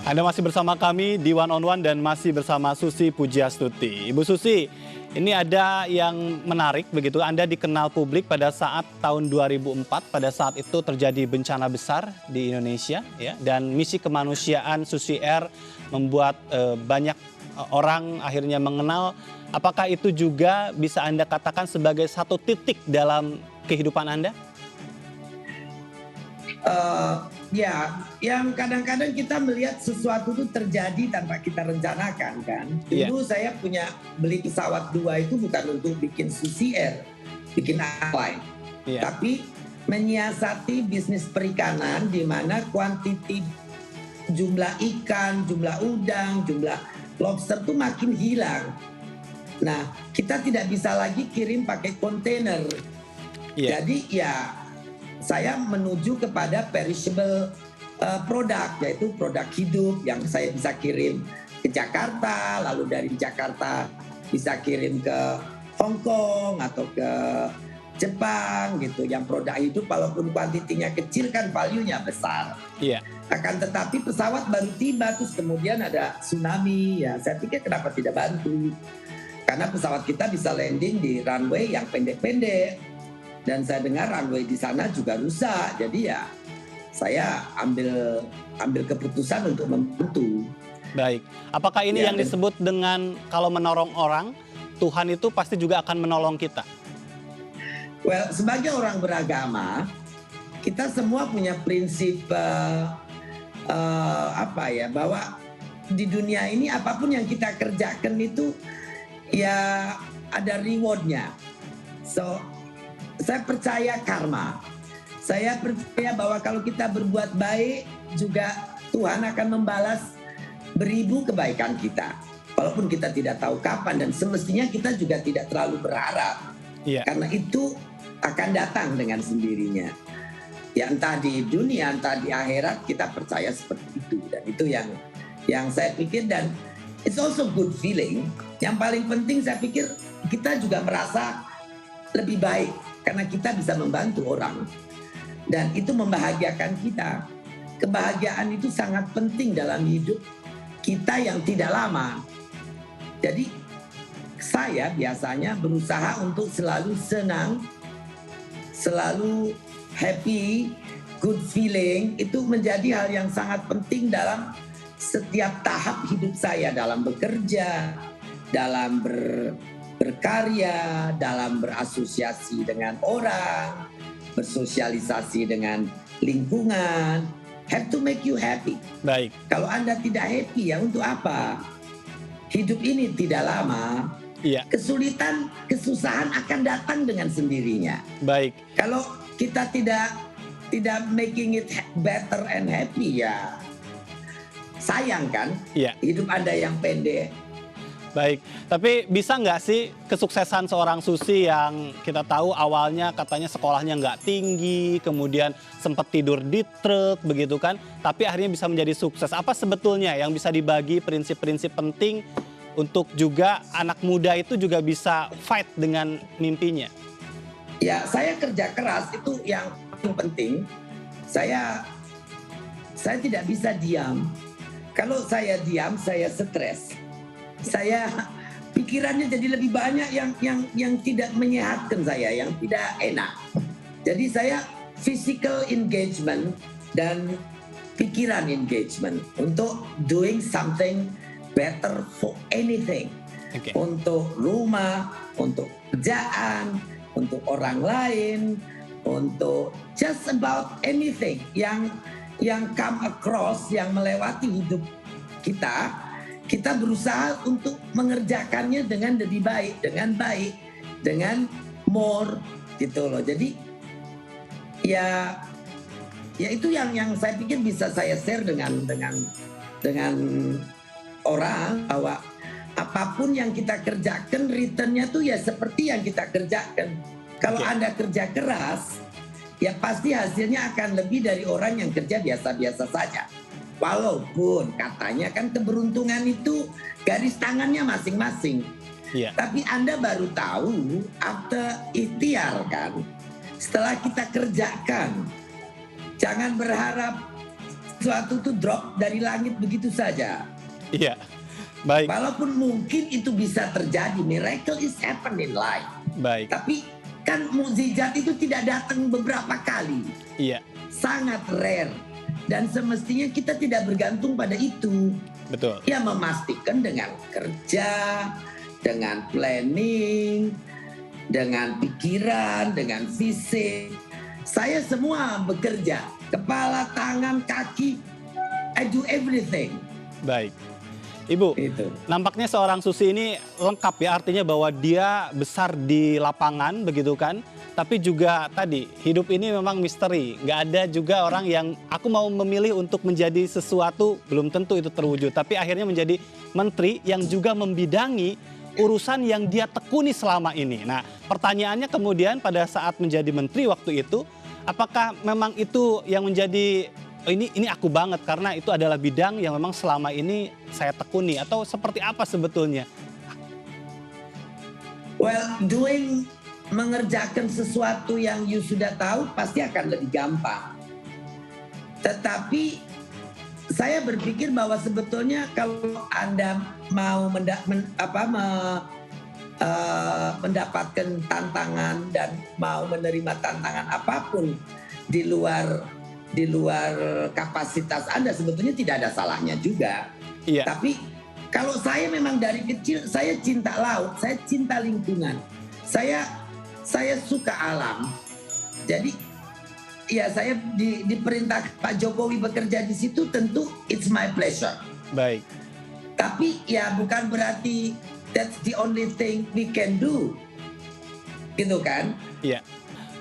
Anda masih bersama kami di One on One dan masih bersama Susi Pujiastuti. Ibu Susi, ini ada yang menarik begitu. Anda dikenal publik pada saat tahun 2004, pada saat itu terjadi bencana besar di Indonesia, ya. Dan misi kemanusiaan Susi Air membuat banyak orang akhirnya mengenal. Apakah itu juga bisa Anda katakan sebagai satu titik dalam kehidupan Anda? Ya, yang kadang-kadang kita melihat sesuatu itu terjadi tanpa kita rencanakan kan. Dulu saya punya beli pesawat 2 itu bukan untuk bikin Susi Air, bikin airline. Tapi menyiasati bisnis perikanan di mana kuantiti jumlah ikan, jumlah udang, jumlah lobster itu makin hilang. Nah, kita tidak bisa lagi kirim pakai kontainer. Jadi ya saya menuju kepada perishable product, yaitu produk hidup yang saya bisa kirim ke Jakarta, lalu dari Jakarta bisa kirim ke Hong Kong atau ke Jepang gitu. Yang produk hidup walaupun kuantitinya kecil kan value-nya besar. Akan tetapi pesawat baru tiba terus kemudian ada tsunami, ya saya pikir kenapa tidak bantu. Karena pesawat kita bisa landing di runway yang pendek-pendek. Dan saya dengar runway di sana juga rusak, jadi ya saya ambil keputusan untuk membantu. Baik, apakah ini yang disebut dengan kalau menolong orang, Tuhan itu pasti juga akan menolong kita? Well, sebagai orang beragama, kita semua punya prinsip bahwa di dunia ini apapun yang kita kerjakan itu ya ada rewardnya. So saya percaya karma. Saya percaya bahwa kalau kita berbuat baik juga Tuhan akan membalas beribu kebaikan kita. Walaupun kita tidak tahu kapan dan semestinya kita juga tidak terlalu berharap. Karena itu akan datang dengan sendirinya. Ya entah di dunia entah di akhirat kita percaya seperti itu. Dan itu yang saya pikir dan it's also good feeling. Yang paling penting saya pikir kita juga merasa lebih baik. Karena kita bisa membantu orang. Dan itu membahagiakan kita. Kebahagiaan itu sangat penting dalam hidup kita yang tidak lama. Jadi saya biasanya berusaha untuk selalu senang, selalu happy, good feeling. Itu menjadi hal yang sangat penting dalam setiap tahap hidup saya. Dalam bekerja, dalam berkarya, dalam berasosiasi dengan orang, bersosialisasi dengan lingkungan, have to make you happy. Baik. Kalau Anda tidak happy ya untuk apa? Hidup ini tidak lama. Kesulitan, kesusahan akan datang dengan sendirinya. Baik. Kalau kita tidak making it better and happy ya sayang kan? Hidup Anda yang pendek. Baik, tapi bisa nggak sih kesuksesan seorang Susi yang kita tahu awalnya katanya sekolahnya nggak tinggi, kemudian sempat tidur di truk begitu kan, tapi akhirnya bisa menjadi sukses. Apa sebetulnya yang bisa dibagi prinsip-prinsip penting untuk juga anak muda itu juga bisa fight dengan mimpinya? Ya, saya kerja keras itu yang paling penting. Saya tidak bisa diam. Kalau saya diam, saya stres. Saya pikirannya jadi lebih banyak yang tidak menyehatkan saya, yang tidak enak. Jadi saya physical engagement dan pikiran engagement untuk doing something better for anything. Untuk rumah, untuk kerjaan, untuk orang lain, untuk just about anything yang come across, yang melewati hidup kita. Kita berusaha untuk mengerjakannya dengan lebih baik, dengan more gitu loh. Jadi ya itu yang saya pikir bisa saya share dengan orang bahwa apapun yang kita kerjakan returnnya tuh ya seperti yang kita kerjakan. Kalau Anda kerja keras, ya pasti hasilnya akan lebih dari orang yang kerja biasa-biasa saja. Walaupun katanya kan keberuntungan itu garis tangannya masing-masing. Tapi Anda baru tahu after ikhtiar kan. Setelah kita kerjakan. Jangan berharap sesuatu itu drop dari langit begitu saja. Iya, baik, Walaupun mungkin itu bisa terjadi, miracle is happen in life. baik, Tapi kan mukjizat itu tidak datang beberapa kali, iya, sangat rare. Dan semestinya kita tidak bergantung pada itu. betul. Ya memastikan dengan kerja, dengan planning, dengan pikiran, dengan fisik. Saya semua bekerja, kepala, tangan, kaki, I do everything. Baik. Ibu, Itu. nampaknya seorang Susi ini lengkap ya, artinya bahwa dia besar di lapangan begitu kan. Tapi juga tadi, hidup ini memang misteri. Nggak ada juga orang yang aku mau memilih untuk menjadi sesuatu, belum tentu itu terwujud. Tapi akhirnya menjadi menteri yang juga membidangi urusan yang dia tekuni selama ini. Nah, pertanyaannya kemudian pada saat menjadi menteri waktu itu, apakah memang itu yang menjadi ini aku banget karena itu adalah bidang yang memang selama ini saya tekuni atau seperti apa sebetulnya? Well, mengerjakan sesuatu yang you sudah tahu pasti akan lebih gampang. Tetapi saya berpikir bahwa sebetulnya kalau Anda mau mendapatkan tantangan dan mau menerima tantangan apapun di luar kapasitas Anda, sebetulnya tidak ada salahnya juga. Iya, Tapi kalau saya memang dari kecil saya cinta laut, saya cinta lingkungan, saya suka alam. Jadi ya saya diperintah Pak Jokowi bekerja di situ, tentu it's my pleasure. baik. Tapi ya bukan berarti that's the only thing we can do, gitu kan? Iya,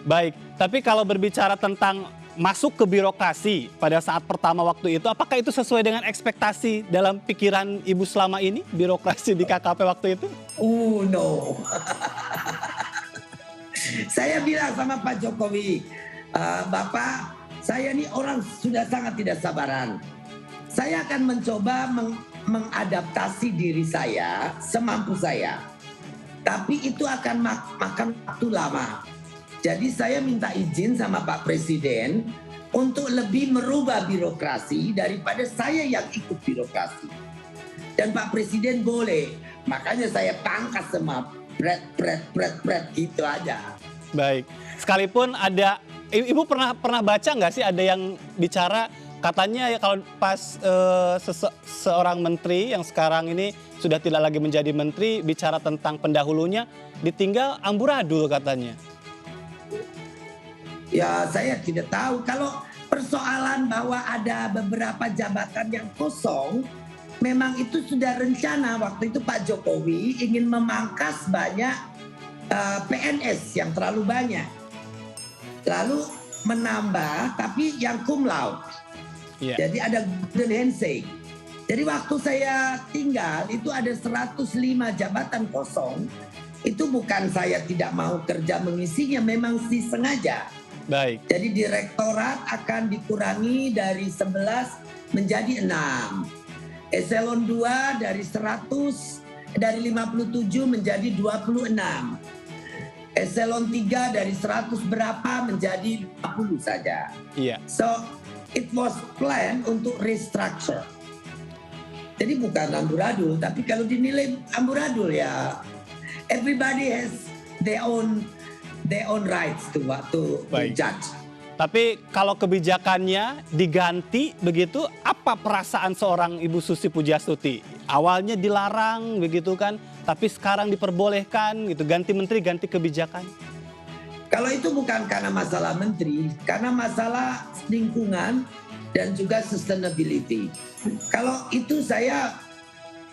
baik. Tapi kalau berbicara tentang masuk ke birokrasi pada saat pertama waktu itu, apakah itu sesuai dengan ekspektasi dalam pikiran Ibu selama ini, birokrasi di KKP waktu itu? No. Saya bilang sama Pak Jokowi, Bapak, saya ini orang sudah sangat tidak sabaran. Saya akan mencoba mengadaptasi diri saya semampu saya. Tapi itu akan makan waktu lama. Jadi saya minta izin sama Pak Presiden untuk lebih merubah birokrasi daripada saya yang ikut birokrasi. Dan Pak Presiden boleh, makanya saya pangkas semua bret gitu aja. Baik. Sekalipun ada, Ibu pernah baca nggak sih ada yang bicara katanya ya kalau pas seorang menteri yang sekarang ini sudah tidak lagi menjadi menteri bicara tentang pendahulunya ditinggal amburadul katanya. Ya saya tidak tahu, kalau persoalan bahwa ada beberapa jabatan yang kosong, memang itu sudah rencana. Waktu itu Pak Jokowi ingin memangkas banyak PNS yang terlalu banyak. Lalu menambah tapi yang cum laude. Iya. Jadi ada golden handshake. Jadi waktu saya tinggal itu ada 105 jabatan kosong. Itu bukan saya tidak mau kerja mengisinya, memang sengaja. Baik. Jadi direktorat akan dikurangi dari 11 menjadi 6. Eselon 2 dari 100 dari 57 menjadi 26. Eselon 3 dari 100 berapa menjadi 50 saja. Iya. So it was planned untuk restructure. Jadi bukan amburadul, tapi kalau dinilai amburadul ya everybody has their own rights to Baik. judge. Tapi kalau kebijakannya diganti begitu, apa perasaan seorang Ibu Susi Pujiastuti? Awalnya dilarang begitu kan, tapi sekarang diperbolehkan gitu, ganti menteri, ganti kebijakan. Kalau itu bukan karena masalah menteri, karena masalah lingkungan dan juga sustainability. Kalau itu saya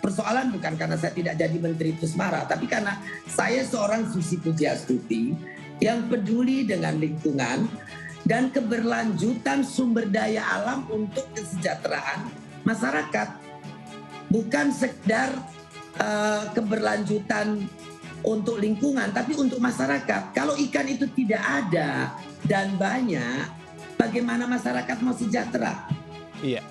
persoalan bukan karena saya tidak jadi menteri terus marah, tapi karena saya seorang Susi Pujiastuti yang peduli dengan lingkungan dan keberlanjutan sumber daya alam untuk kesejahteraan masyarakat. Bukan sekedar keberlanjutan untuk lingkungan, tapi untuk masyarakat. Kalau ikan itu tidak ada dan banyak, bagaimana masyarakat mau sejahtera? Iya.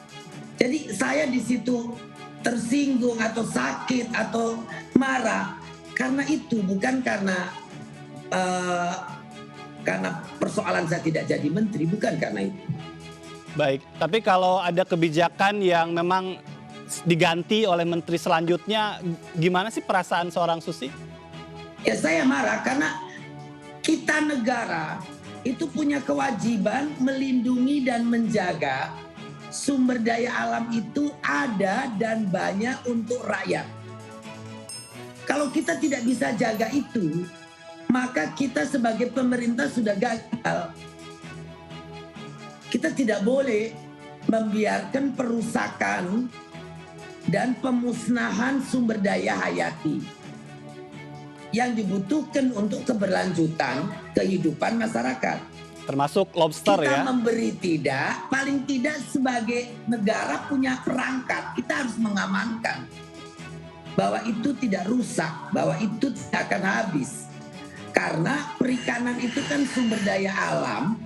Jadi saya di situ tersinggung atau sakit atau marah karena itu, bukan karena persoalan saya tidak jadi menteri, bukan karena itu. Baik, tapi kalau ada kebijakan yang memang diganti oleh menteri selanjutnya, gimana sih perasaan seorang Susi? Ya saya marah karena kita negara itu punya kewajiban melindungi dan menjaga sumber daya alam itu ada dan banyak untuk rakyat. Kalau kita tidak bisa jaga itu, maka kita sebagai pemerintah sudah gagal. Kita tidak boleh membiarkan perusakan dan pemusnahan sumber daya hayati yang dibutuhkan untuk keberlanjutan kehidupan masyarakat. Termasuk lobster Kita ya? memberi tidak, paling tidak sebagai negara punya perangkat, kita harus mengamankan bahwa itu tidak rusak, bahwa itu tidak akan habis. Karena perikanan itu kan sumber daya alam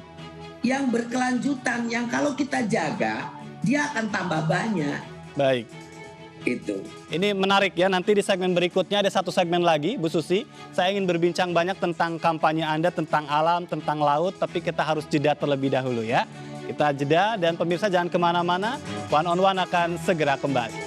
yang berkelanjutan, yang kalau kita jaga, dia akan tambah banyak. Baik. Itu. Ini menarik ya, nanti di segmen berikutnya ada satu segmen lagi, Bu Susi. Saya ingin berbincang banyak tentang kampanye Anda, tentang alam, tentang laut, tapi kita harus jeda terlebih dahulu ya. Kita jeda dan pemirsa jangan kemana-mana, One on One akan segera kembali.